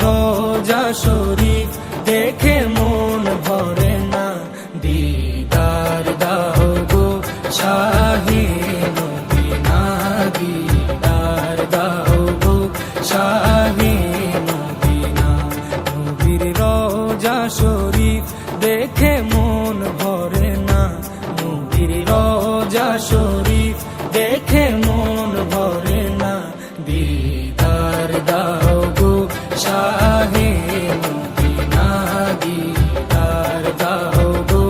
রোজা শরীফ দেখে মন ভরে না, দিদার দাও গো শাহে মদিনা, দিদার দাও গো শাহে মদিনা। নবীর রোজা শরীফ দেখে মন ভরে না, নবীর রোজা শরীফ দেখে মন ভরে না, দিদার দাও গো শাহে মদিনা, দিদার দাও গো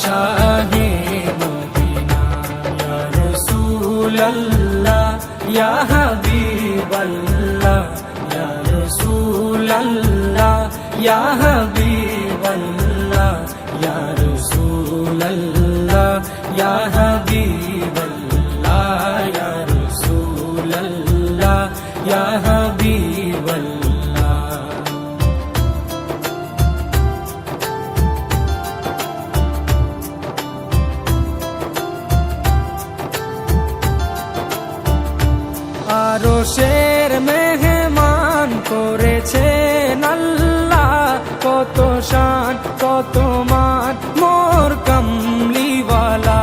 শাহে মদিনা। ইয়া রাসূলাল্লাহ ইয়া হাবিবাল্লাহ, ইয়া রাসূলাল্লাহ ইয়া হাবিবাল্লাহ, ইয়া রাসূলাল্লাহ ইয়া হাবিবাল্লাহ, ইয়া রাসূলাল্লাহ ইয়া হাবিবাল্লাহ। আরশের মেহমান করেছেন আল্লাহ, কত শান কত মান মোর কামলিওয়ালা।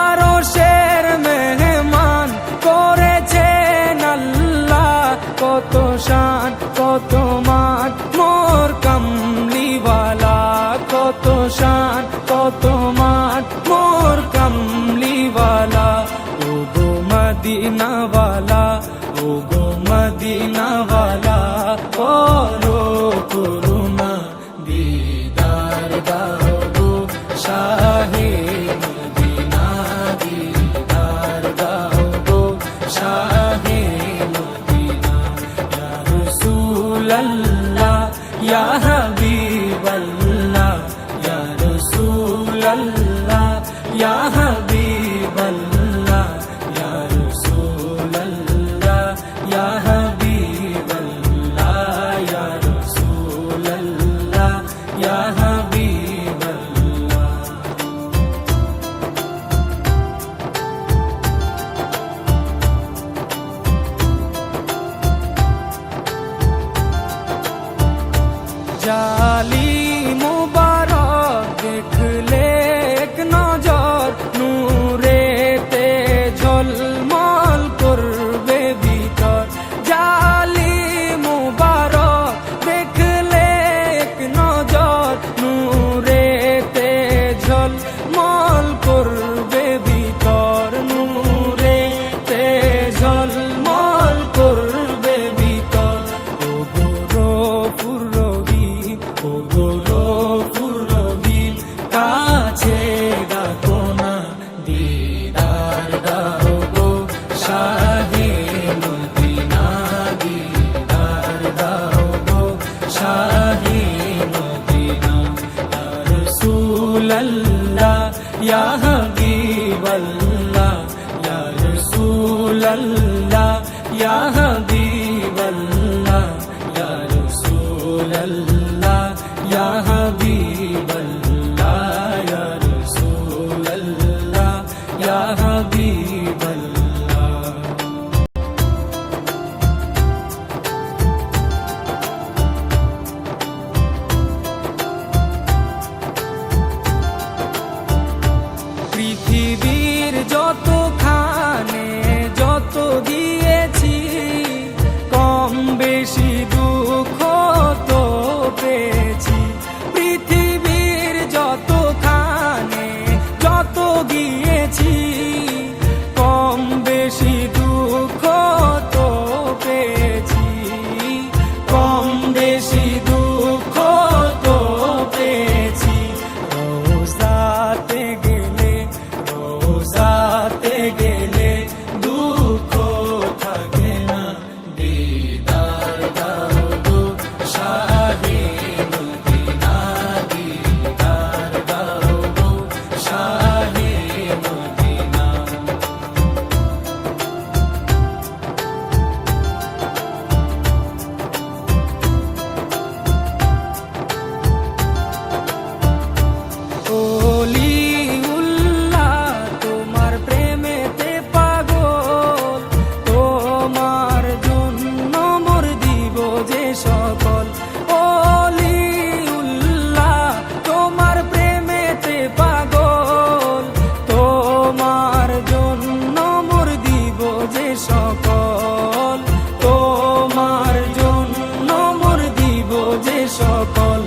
আরশের মেহমান করেছেন আল্লাহ, কত শান কত মান মোর কামলিওয়ালা, কত শান কত মান মোর কামলিওয়ালা। ও গো মদিনাওয়ালা, ও গো মদিনাওয়ালা, করো করুণা, দিদার দাও গো শাহে মদিনা, দিদার দাও গো শাহে মদিনা। ইয়া রাসূলাল্লাহ ইয়া হাবিবাল্লাহ, ইয়া রাসূলাল্লাহ ইয়া হাবিবাল্লাহ, ইয়া রাসূলাল্লাহ ইয়া হাবিবাল্লাহ, ইয়া রাসূলাল্লাহ ইয়া হাবিবাল্লাহ। জালি মুবারক দেখলে এক নজর, নূরেতে ঝলমল করবে ভিতর। জালি মুবারক দেখলে এক নজর, নূরেতে ঝলমল করবে ভিতর, নূরেতে ঝলমল করবে ভিতর। ও গো গফুর রহিম, ও গো গফুর রহিম, কাছে ডাকো না, দিদার দাও গো শাহে মদিনা, দিদার দাও গো শাহে মদিনা। ইয়া রাসূলাল্লাহ ইয়া হাবিবাল্লাহ, ইয়া রাসূলাল্লাহ ইয়া হাবিবাল্লাহ, ইয়া রাসূলাল্লাহ ইয়া হাবিবাল্লাহ, ইয়া রাসূলাল্লাহ ইয়া হাবিবাল্লাহ। পৃথিবীর যতখানে যত দিয়েছি, কম বেশি দুঃখ তো পেয়েছি। পৃথিবীর যতখানে যত গিয়েছি, কম বেশি দুঃখ তো পেয়েছি, কম বেশি দুঃখ তো পেয়েছি। রোজাতে গেলে, রোজাতে গেলে দুঃখ থাকে না, দিদার দাও গো শাহে মদিনা, দিদার দাও গো শাহে মদিনা। ওলিউল্লাহ তোমার প্রেমেতে পাগল, তোমার জন্য মোর দিব যে সকল। সকল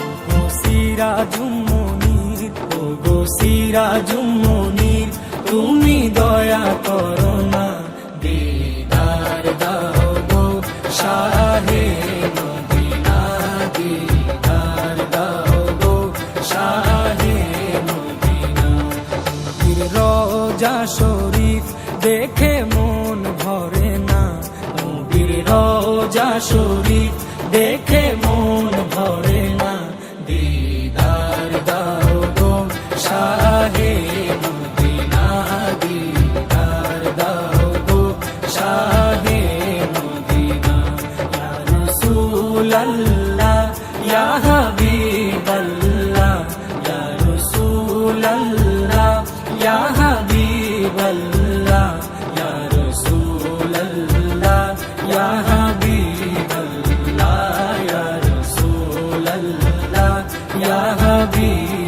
ওগো সিরাজুম মুনির, ওগো সিরাজুম মুনির, তুমি দয়া করো না, দিদার দাও গো শাহে মদিনা, দিদার দাও গো শাহে মদিনা। নবীর রওজা শরীফ দেখে মন ভরে না, নবীর রওজা শরীফ দেখে মন ভরে না, দিদার দাও গো শাহে মদিনা, দিদার দাও গো শাহে মদিনা। ইয়া রাসূলাল্লাহ ইয়া হাবিবাল্লাহ, ইয়া রাসূলাল্লাহ ইয়া হাবিবাল্লাহ, ইয়া রাসূলাল্লাহ ইয়া হাবিবাল্লাহ, ইয়া রাসূলাল্লাহ ইয়া হাবিবাল্লাহ।